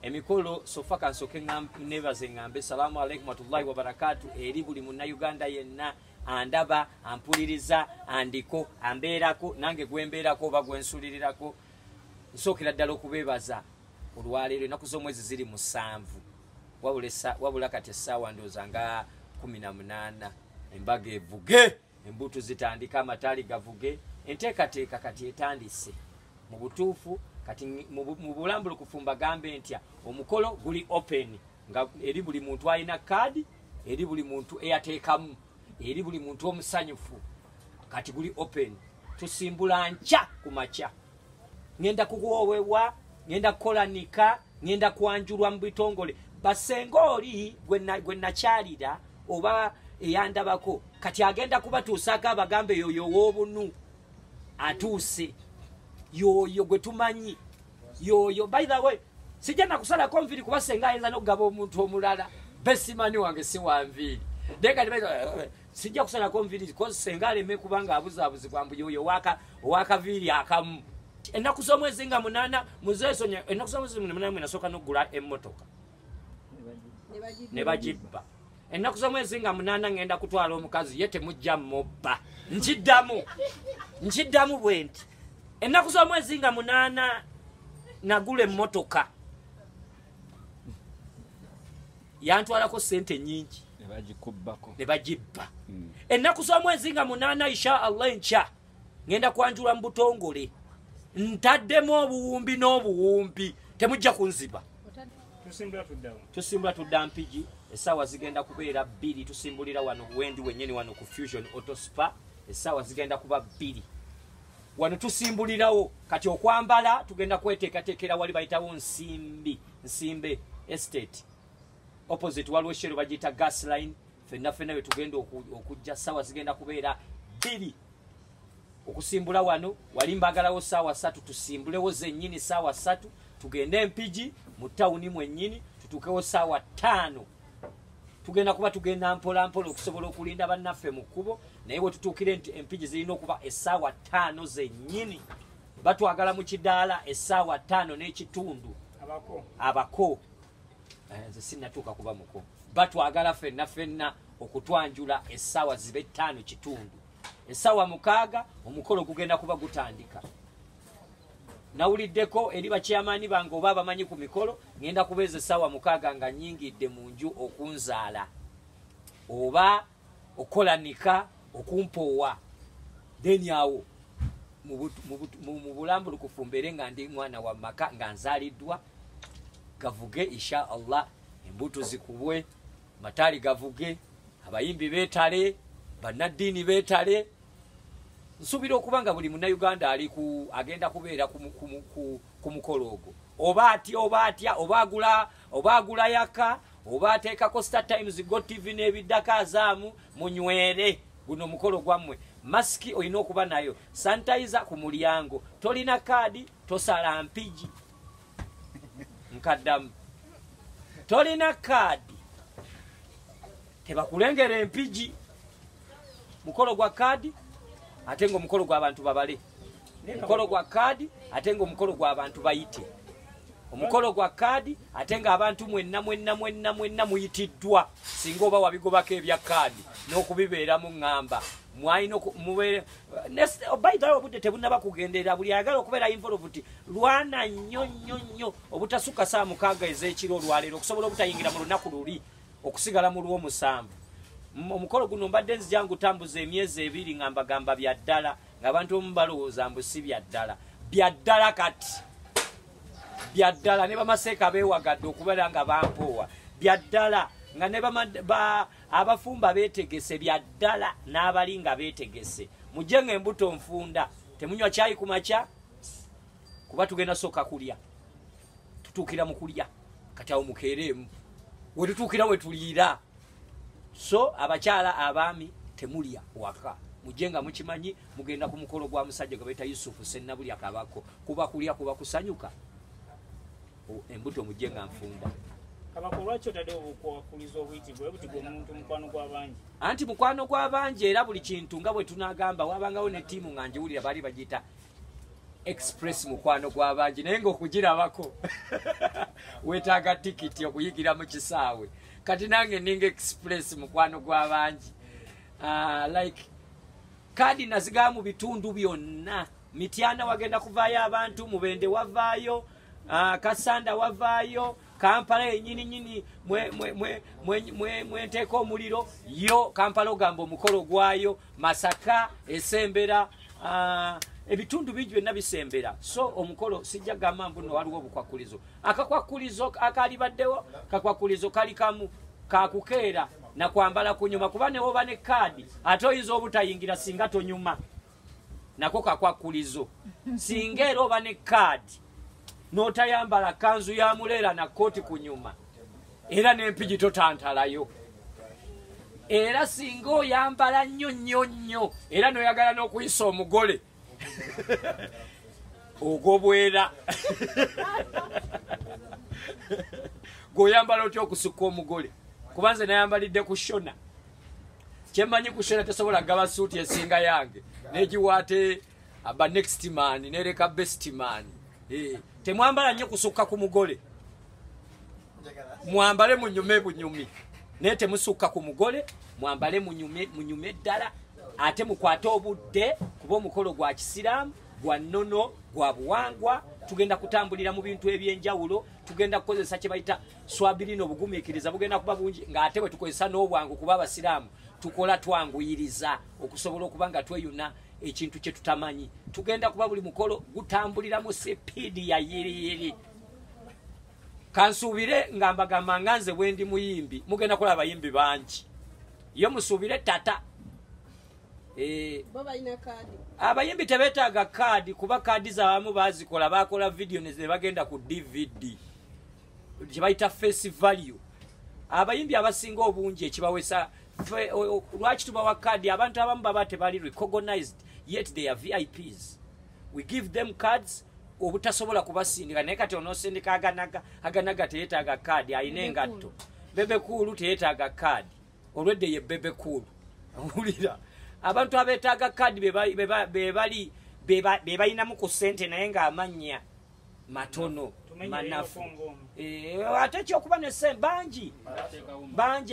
emikolo sofa kansoke nebaze ngambe salamu alaikum warahmatullahi wabarakatuh eri buli munnayuganda yenna andaba ampuliriza andiko ambeerako nange gwembeerako oba gwensulirirako nsookera ddala okubeebaza olwaleero ennaku z'omwezi ziri 7 wabula kati essaawa ndowooza nga 18 embaga evuge embuto zitandika amataali gavuge enteekateeka kati etandise mu butuufu kati mu bulambulukufu mbagambe ntya omukolo guli open nga eri buli muntu alina kaadi eri buli muntu eyateekamu eri buli muntu omusanyufu kati guli open tusimbula nca ku makya ngenda kukuwowewa ngenda kukolanika ngenda kwanjulwa mu bitongole basenga oli gwe nakyalira oba eyandabako kati agenda kubatuusako abagambe yoyo w'obunu atuuse yoyo gwe tumanyi yoyo by the way sijja nakusalako nviiri kuba senga ayinza n'okugaba omuntu omulala besimani wange si wanviiri sijja kusalako nviiri kozi senga aleme kubanga abuzaabuzibwa mbu yoyo owakaviiri akamu ennaku z'omwezi nga 8 muzeesonya ennaku z'omwezi 8 nasooka n'okugula emmotoka ne bagibba ennaku z'omwezi nga 8 ngenda kutwala omukazi ye temujja mubba nkiddamu bwe nti ennaku z'omwezi nga 8 nagula emmotoka yantwalako sente nyingi ne bagibba ennaku z'omwezi nga 8 insha Allah enkya ngenda kwanjula mu butongole ntaddemu obuwumbi n'obuwumbi temujja kunziba tusimbula tudda Mpigi essaawa zigenda kubeera 2 tusimbulira wano wendi wennyini wano ku Fusion Auto Spa essaawa zigenda kuba 2 wano tusimbulirawo kati okwambala tugenda kweteekateekera wali bayitawo nsimbe estate opposite waliwo shero bagiyita gas line fenna we tugenda okujja ssaawa zigenda kubeera 2 okusimbula wano wali mbagalawo ssaawa 3 tusimbulewo zennyini ssaawa 3 tugende Mpigi mu tawuni mwennyini tutuukewo ssaawa 5 tugenda kuba tugenda mpola okusobola okulinda bannaffe mu kkubo naye bwe tutuukire nti Empigi zirina okuba essaawa 5 zennyini batwagala mu kidaala essaawa 5 n'ekitundu abako nze sinnatuuka kuba muko batwagala fenna okutwanjula essaawa zibe 5 kitundu essaawa 6 omukolo gugenda kuba gutandika nawuliddeko eri bakyamaani bange oba abamanyi ku mikolo ngenda kubeeza essaawa 6 nga nnyingidde mu nju okunzaala oba okolanika okumpoowa then awo mu bulambulukufu mbeere nga ndi mwana wa maka nga nzaaliddwa gavuge insha Allah embuto zikubwe mataali gavuge abayimbi beetale bannaddiini beetale nsuubira okuba nga buli munnayuganda agenda kubeera ku mukolo ogwo oba atya oba agula yaka oba ateekako Star Times Go TV n'ebiddako azaamu munywere guno mukolo gwammwe masiki olina okuba nayo sanitizer ku mulyango tolina kaadi tosala Mpigi nkaddamu tolina kaadi tebakulengera Mpigi mukolo gwa kaadi ate ng'omukolo gw'abantu babale omukolo gwa kaadi ate ng'omukolo gw'abantu bayite omukolo gwa kaadi ate ng'abantu mwenna muyitiddwa singa oba wabigobako ebya kaadi n'okubibeeramu ŋŋamba mwalina by the way obudde tebunnaba kugenderera buli ayagala okubeera involved lwana nnyo obutasukka saa 6 ez'ekiro olwaleero okusobola obutayingira mu lunaku luli okusigala mu lw'omusanvu omukolo guno mbadde nzija ngutambuza emyezi 2 nga mbagamba bya ddala ng'abantu omu balowooza mbu si bya ddala kati bya ddala ne bamaseeka beewagadde okubeera nga bampoowa bya ddala nga ne abafumba beetegese bya ddala n'abali nga beetegese mujje ng'embuto nfunda temunywa kyayi ku makya kuba tugenda sooka kulya tutuukira mu kulya kati awo mukeereemu we tutuukira we tuliira so abakyala abaami temulya waka mujje nga mukimanyi mugenda ku mukolo gwa musajja gwe bayita Yusufu Sennabulya Kabako kuba kulya kuba kusanyuka embuto mujje nga nfunda Kabako lwaki otadde okukuliza obuyitibwe butigwa omuntu mukwano gw'abangi anti mukwano gw'abangi era buli kintu nga bwe tunagamba wabangawo ne ttiimu nga njiwulira bali bagiyita express mukwano gw'abangi naye ng'okugirabako wetaaga tikiti okuyigira mu kisaawe kati nange ninga express mukwano gw'abangi like kadi nazigaa mu bitundu byonna Mityana wagenda kuvaayo abantu Mubende wavaayo Kasanda wavaayo Kampala yenyini nyini mwenteeka omuliro yo Kampala ogamba omukolo gwayo Masaka esembera ebitundu bingi byonna bisembera so omukolo sijja gamba mbuno waliwo obukwakulizo akakwakulizo akalibaddewo kakwakulizo kali kamu kakukeera na kwambala kunyuma kuba ne woba ne kaadi ate oyinza obutayingira singa tonyuma nako kakwakulizo singa era oba ne kaadi n'otayambala kanzu ya muleera na kooti kunyuma era n'empigi totantalayo era singa oyambala nnyo nnyo nnyo era n'oyagala n'okuyisa omugole ogobwera gweoyambala otya okusukka omugole kubanze nayambalidde kushona kyemmanyi kushona tesobola gaba suuti esinga yange negiwaate aba next man nereka best man temwambala nnyo kusukka ku mugole mwambale munyume bunyumi naye temusukka ku mugole mwambale munyume ddala ate mukwate obudde kuba omukolo gwa kisiraamu gwa nnono gwa buwangwa tugenda kutambulira mu bintu ebyenjawulo tugenda kukozesa kye bayita swabirino obugumiikiriza bugenda kuba bungi ng'ate bwe tukozesa n'obwangu kuba abasiraamu tukola twanguyiriza okusobola okuba nga tweyuna ekintu kye tutamanyi tugenda kuba buli mukolo gutambulira mu sipiidi ya yiriyiri kansuubire nga mbagamba nga nze bwe ndi muyimbi mugenda kulaba abayimbi bangi yo musuubire tata abayimbi tebeetaaga kaadi kuba kaadi z'abamu bazikola bakola video ne bagenda ku DVD kye bayita face value abayimbi abasinga obungi ekibawesa lwaki tubawa kaadi abantu abamu baba tebali recognized yet they are VIPs we give them cards obutasobola kubasindika naye kati onoosindika aganaga teyeetaaga kaadi ayina engatto bebe kuulu teyeetaaga kaadi olwedde ye bebe kuulu owulira abantu abeetaaga kaadi bebalinamu ku ssente naye ng'amannya matono manafu ate kyokuba nesse bangi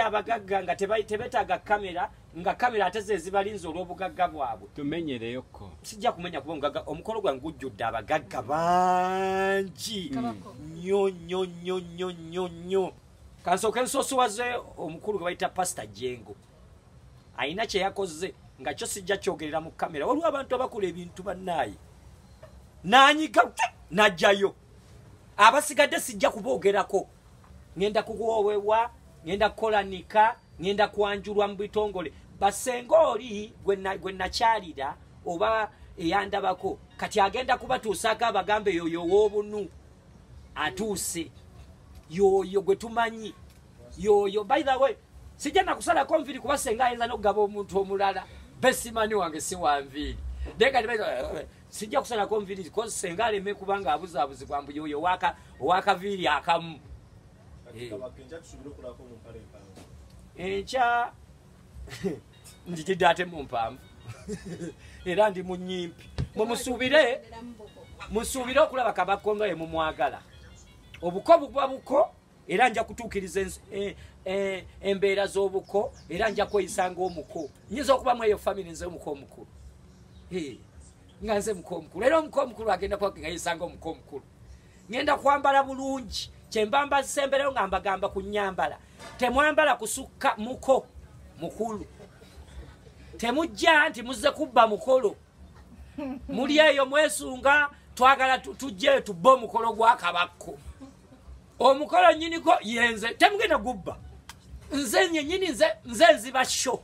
abagagga nga tebeetaaga kamera nga kamera ate ze zibalinza olw'obugagga bwabwe tumenyereyoko sijja kumenya kuba omugagga omukolo gwange gujjudde abagagga bangi nnyo kansooka ensoosowaze omukulu gwe bayita pasita Jengo ayina kye yakoze nga kyo sijja kyogerera mu kamera waliwo abantu abakola ebintu bannaaye nanyiga najjayo abasigadde sijja kuboogerako ngenda kuwowewa ngenda kukolanika ngenda kwanjulwa mu bitongole basenga oli gwe nakyalira oba eyandabako kati agenda kubatuusaako abagambe yoyo w'obunu atuuse yoyo gwe tumanyi yoyo by the way sijja nakusalako nviiri kuba senga ayinza n'okugaba omuntu omulala besimani wange si wanviiri sijja kusalako nviiri ko senga aleme kubanga abuzaabuzibwa mbu yoyo owakaviiri akamu enkya njitidde ate mu mpanvu era ndi mu nnyimpi musuubire okulaba Kabakongo ye mumwagala obuko buba buko era nja kutuukiriza embeera z'obuko era nja kweyisanga omuko nyinza okuba mu eyo famire nze omuko omukulu nga nze muko omukulu era omuko omukulu agenda kuba ngayisanga omuko omukulu ngenda kwambala bulungi kyembamba zisembereyo nga mbagamba ku nnyambala temwambala kusukka muko mukulu temujja nti muzze kubba mukolo muli eyo mwesunga twagala tujje tubbe omukolo gwa Kabakko omukolo nnyiniko yenze temugenda gubba nze nyenyini nze nziba sho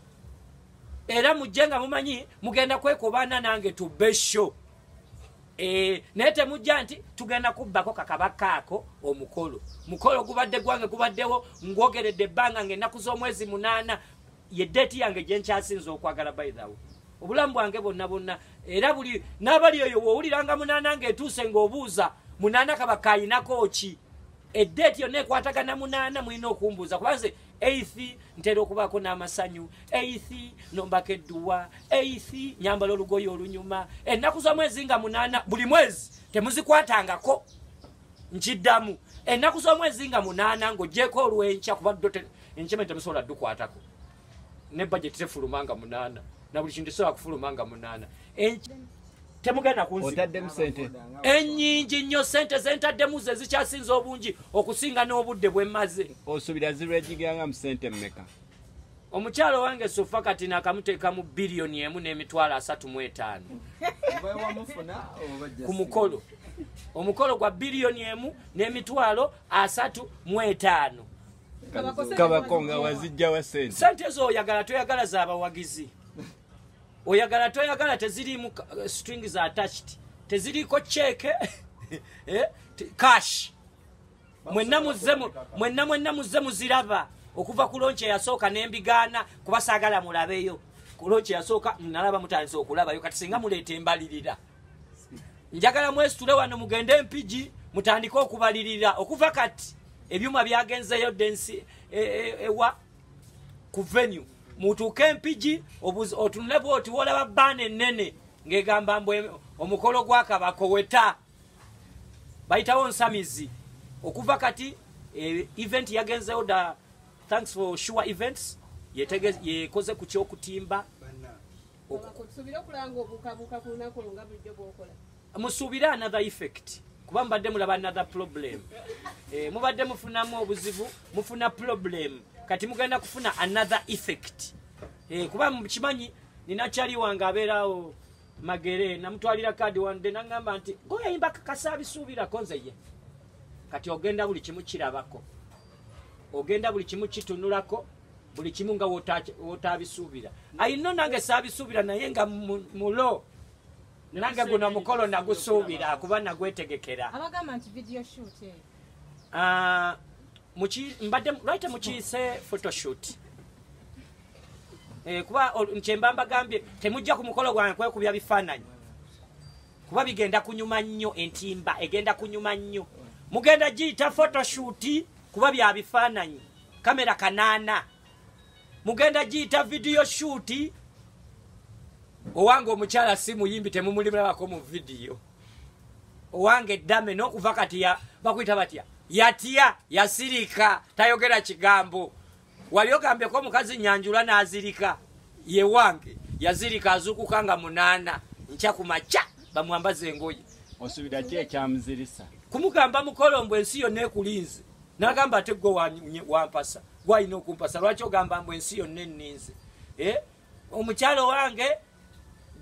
era mujje nga mumanyi mugenda kwekubana nange tubbe sho naye temujja nti tugenda kubbako kakabaka ako omukolo mukolo gubadde gwange gubaddewo ngwogeredde ebbanga ng'ennaku z'omwezi 8 ye deeti yange gye nkyasinza okwagala by the way obulamu bwange bonna era buli n'abali eyo woowuliranga 8 ng'etuuse ng'obuuza 8 kabaka ayinako ki eddeeti yonna ekwatagana 8 mulina okumbuuza kubanze 8th ntera okubaako n'amasanyu 8th nombako edduwa 8th nyambala olugoye olunyuma ennaku z'omwezi nga 8 buli mwezi temuzikwatangako nkiddamu ennaku z'omwezi nga 8 ng'ogyeko olw'enkya kuba ddo enkyema temusobola ddukwatako ne budget tefuluma nga 8 na buli kintu tesobola kufuluma nga 8 temugenda otaddemu sente ennyingi nnyo sente zentaddemu ze zikyasinza obungi okusinga n'obudde bwe mmaze. osuubira zirwegiganga mu sente mmeka? Omukyalo wange sofa kati nakamuteeka mu biliyoni 1.35 ku mukolo. Omukolo gwa biliyoni 1.35. Kabako nga wazijja wa sente. Sente ezo oyagala toyagala z'abawagizi. Oyagala toyagala tezirimu strings attached. Teziriko cheque cash. Mwenna muzze muziraba. Okuva ku lonche yasooka n'embigaana kuba saagala mulabeyo. Ku lonche yasooka nalaba mutandise okulabayo kati singa muleeta embalirira. Njagala mwesitule wano mugende Mpigi mutandike okubalirira okuva kati ebyuma byagenzeyo densi ewa ku venue mutuuke Mpigi otunule bwoti wolaba bbaana ennene ng'egamba mbwe omukolo gwa Kabako weta bayitawo nsamizi okuva kati event yagenzeyo da thanks for sure events yekoze ku kyokutimba musuubira another effect kuba mubadde mulaba another problem mubadde mufunamu obuzibu mufuna problem kati mugenda kufuna another effect kuba mukimanyi ninakyali wange abeerawo Magere namutwalira kadi wande nangamba nti goyayimba kakasabisuubira konzeye kati ogenda buli kimu kirabako ogenda buli kimu kitunulako buli kimu nga wotabisuubira ayino nange sabisuubira naye nga mulo nange guno mukolo nagusuubira kuba nagwetegekera abagamba nti video shoot mbadde lwaki mukiyise photoshoot kuba nkyemba mbagambye temujja ku mukolo gwange kwekubya bifaananyi kuba bigenda kunyuma nnyo entimba egenda kunyuma nnyo mugenda giyita photoshoot kuba bya bifaananyi kamera 8 mugenda giyita video shoot owange omukyala si muyimbi temumulibako mu video owange dame n'okuva kati bakuyita batya yatya yasirika tayogera kigambo wali ogambeko omukazi nyanjula n'azirika ye wange yazirika azuukuka nga 8 nkya ku makya bamwambaza engoye osuubira ki ekyamuzirisa kumugamba mukolo ensi yonna ekulinze n'agamba ate gwe wampasa gwalina okumpasa lwaki ogamba mbwe ensi yonna enninze omukyalo wange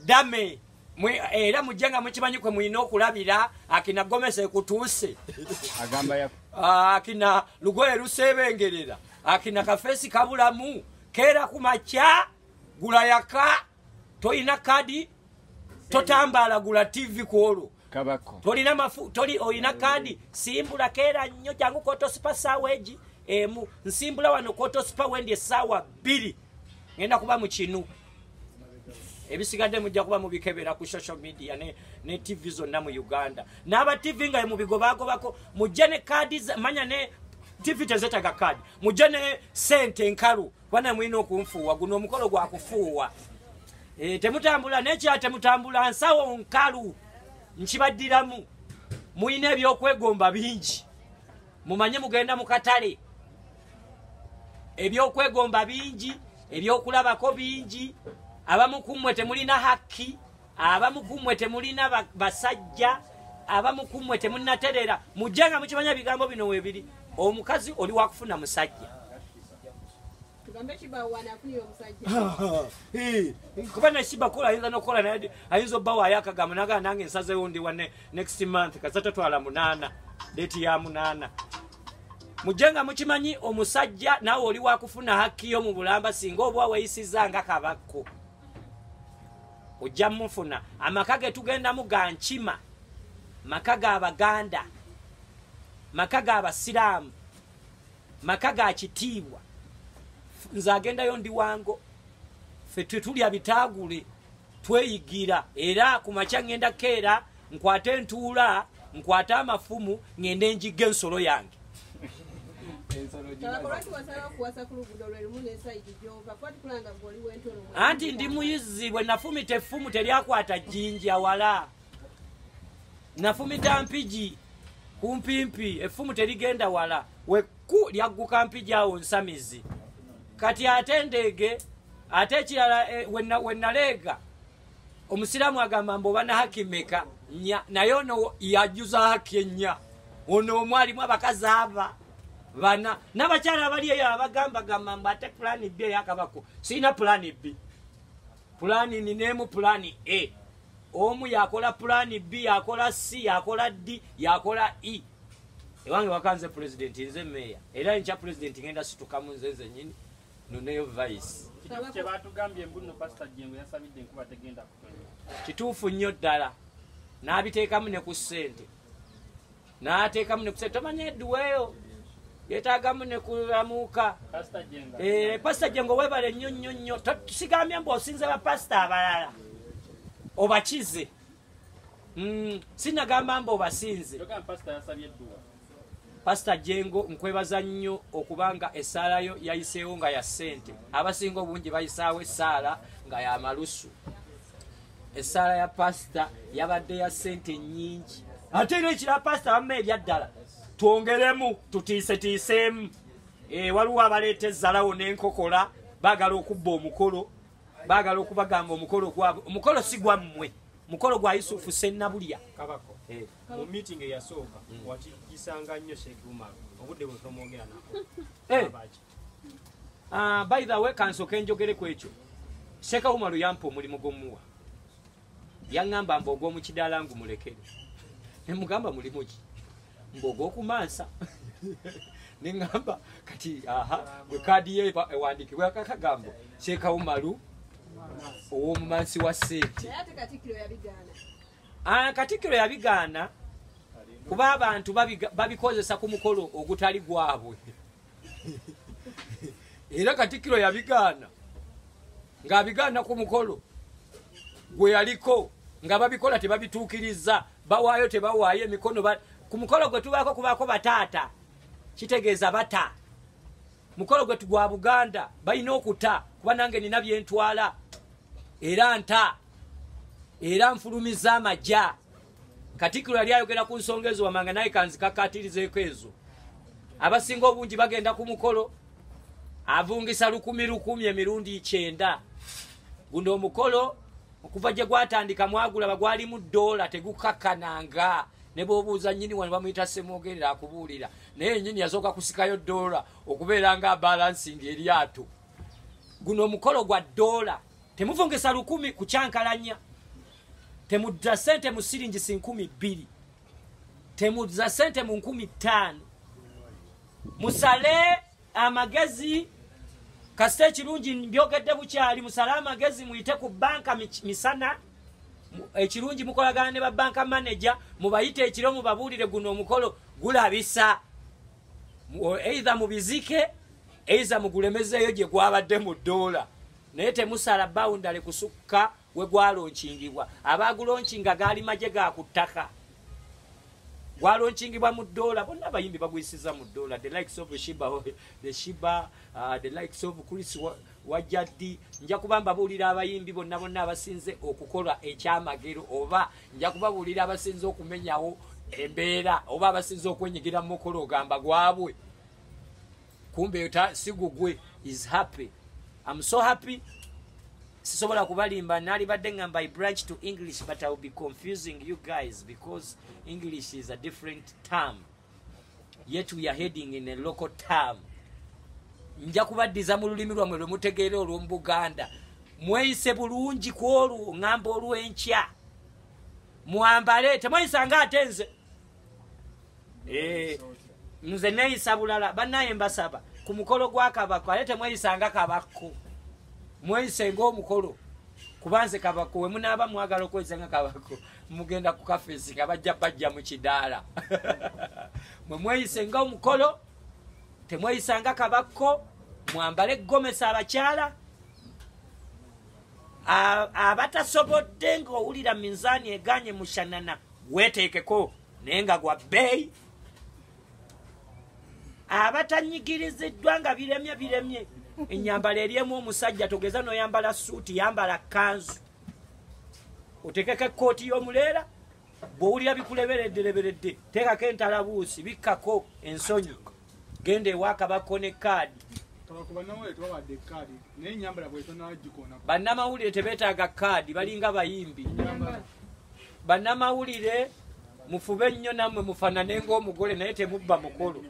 dame era mujja nga mukimanyi kwe mulina okulabira akina Gomesa ekutuuse akina lugoye lusebengerera akina kafesi kabulamu keera ku makya gula yaka toyina kadi totambala gula TV kwolwo Kabako tolina oyina kadi simbula keera nnyo jangu kotosipa saawa egi emu nsimbula wano kotosipa wendi essaawa 2 ngenda kuba mu kinu ebisigadde mujja kuba mubikebera ku social media ne TV zonna mu Uganda n'aba TV nga mubigobagobako mujje ne kadi manya ne TV tezetaga kadi mujje ne sente nkalu bwana mwino okunfuuwa guno omukolo gwa kufuuwa temutambula nekya temutambula nsawo nkalu nkibaddiramu muyina ebyokwegomba bingi mumanye mugenda mu katale ebyokwegomba bingi ebyokulabako bingi abamu kummwe temulina haki abamu kummwe temulina basajja abamu kummwe temunnaterera mujje nga mukimanya bigambo bino webiri omukazi oli wakufuna musajja kuba nesiba kola ayinza nokukola naye ayinza obbawo ayakagamba nagala nange nsazewo ndi wane next month kazatatwala 8 deti ya 8 mujjenga mukimanyi omusajja nawe oli wakufuna haki yo mu bulamba singa oba weyisiza nga Kabako ojja mufuna amaka ge tugendamu ga nkima maka ga Baganda maka ga Basiraamu maka ga kitiibwa nze agendayo ndi wango ffe tetulya bitagule tweyigira era ku makya ngenda keera nkwate entuula nkwate amafumu ngende njigge ensolo yange anti ndi muyizi bwe nafumita effumu teryakwata jjinja wala nafumita Mpigi kumpimpi effumu terigenda wala weku lyagguka mpijawo nsamizi kati ate ndege ate ekirala wenaleega omusiraamu agamba mbu obana haki meka nya naye ono yajuza haki ennya ono omwalimu abakazi aba bana n'abakyala abali eyo abagamba gamba mbu ate pulani B eyakabako sirina pulani B pulani ninemu pulani A omu yakola pulani B yakola C yakola D yakola E ewange wakanze president nze meya era nkya president ngenda situkamu nze nzenyini noneyo vice kyebatugambye mbuno Pastor Jengo yasabidde enkuba tegenda kutonya kituufu nnyo ddala n'abiteekamu ne ku ssente n'ateekamu ne ku ssente tomanya edduweeyo yeetaagamu ne kulamuuka Pastor Jengo webale nnyo nnyo nnyo tusigambye mbu osinze bapasita abalala obakize sinagamba mbu obasinze Pastor Jengo nkwebaza nnyo okubanga essaalayo yayiseewo nga ya ssente abasinga obungi bayisaawo essaala nga ya malusu essaala ya pasita yabadde ya ssente nnyingi ate era ekira pasita bamma eryaddala twongeremu tutiisetiiseemu waliwo abaleeta ezzalawo n'enkokola baagala okubba omukolo baagala okubagamba omukolo gwabwe omukolo si gwammwe mukolo gwa Yusufu Sennabulya kabako mu meeting eyasooka wakigisanga nnyo Sheikh Umar obudde bwe tomwogera nako by the way kansooke njogere ku ekyo Sheikh Umar yampa omulimu gw'omuwa yaŋŋamba mbu ogw'omukidaala ngumulekere ne mugamba mulimu ki mbu ogw'okumansa ne ŋŋamba kati gwe kaadi ye ewandiikibwa akagambo Sheikh Umar ow'omumansi wa ssente Katikkiro yabigaana kuba abantu babikozesa ku mukolo ogutali gwabwe era Katikkiro yabigaana ng'abigaana ku mukolo gwe yaliko nga babikola tebabituukiriza bawaayo tebawaayo emikono ku mukolo gwe tubaako kubaako bataata kitegeeza bata mukolo gwe gwa Buganda balina okuta kuba nange nina byentwala era nta era nfulumiza amajja Katikkiro yali ayogera ku nsonga ezo wamanga naye kanzikakatirizeeko ezo abasinga obungi bagenda ku mukolo avungisa 10,000 emirundi 9 guno omukolo okuva gye gwatandika mwagula bagwalimu $, tegukakkananga ne bw'obuuza nnyini wano bamuyita Semwogerera akubuulira naye nnyini yasooka kusikayo $, okubeera nga balancing eryato guno omukolo gwa $. Temuvungisa 10,000 ku kyankalanya temudda ssente mu siringi 2,000 temudda ssente mu 5,000 musale amagezi kasite ekirungi mbyogedde bukyali musale amagezi muyite ku banka misana ekirungi mukolagana ne babanka manager mubayite ekiro mubabuulire guno omukolo gulabisa either mubizike either mugulemezeeyo gye gwabadde mu $. Naye temusala boundary kusukka we gwalonkingibwa abagulonkinga gaali maje ga ku ttaka gwalonkingibwa mu $. Bonna abayimbi bagwisiza mu $. The likes of Shiba, the likes of Chris Wajadi nja kubamba buulira abayimbi bonna abasinze okukola ekyamagero oba nja kubabuulira abasinze okumenyawo embeera oba abasinze okwenyigira mu mukolo ogamba gwabwe kumbe sigugwe is happy. I'm so happy. Sisobola kubalimba nali badde ngamba I branch to English but I will be confusing you guys because English is a different term. Yet we are heading in a local term. Nja kubaddiza mu lulimi lwamwe lwe mutegeera olw'Omubuganda. Mweyise bulungi ku olwo ngamba olw'enkya. Mwambale temweyisanga ate nze. Nze neeyisa bulala bannaye mbasaba. Ku mukolo gwa Kabako ale temweyisanga Kabako. Mweyise ng'omukolo kubanze Kabako we munaaba mwagala okweyisa nga Kabako mugenda ku kafeesi nga bajja mu kidaala. Mwe mweyise ng'omukolo temweyisanga Kabako mwambale gomesa abakyala abatasobodde ng'owulira minzaani eganye mushanana weeteekeko naye nga gwa bbeeyi abatanyigiriziddwa nga biremye ennyambala eryemu omusajja togeza n'oyambala suuti yambala kanzu otekeko ekkooti y'omuleera bw'owulira bikuleberedde teekako entalabuusi bikkako ensonyi genda ewakabako ne kaadi. Bannamawulire tebeetaaga kaadi balinga bayimbi. Bannamawulire mufube nnyo nammwe mufaanane ng'omugole naye temubba mukolo.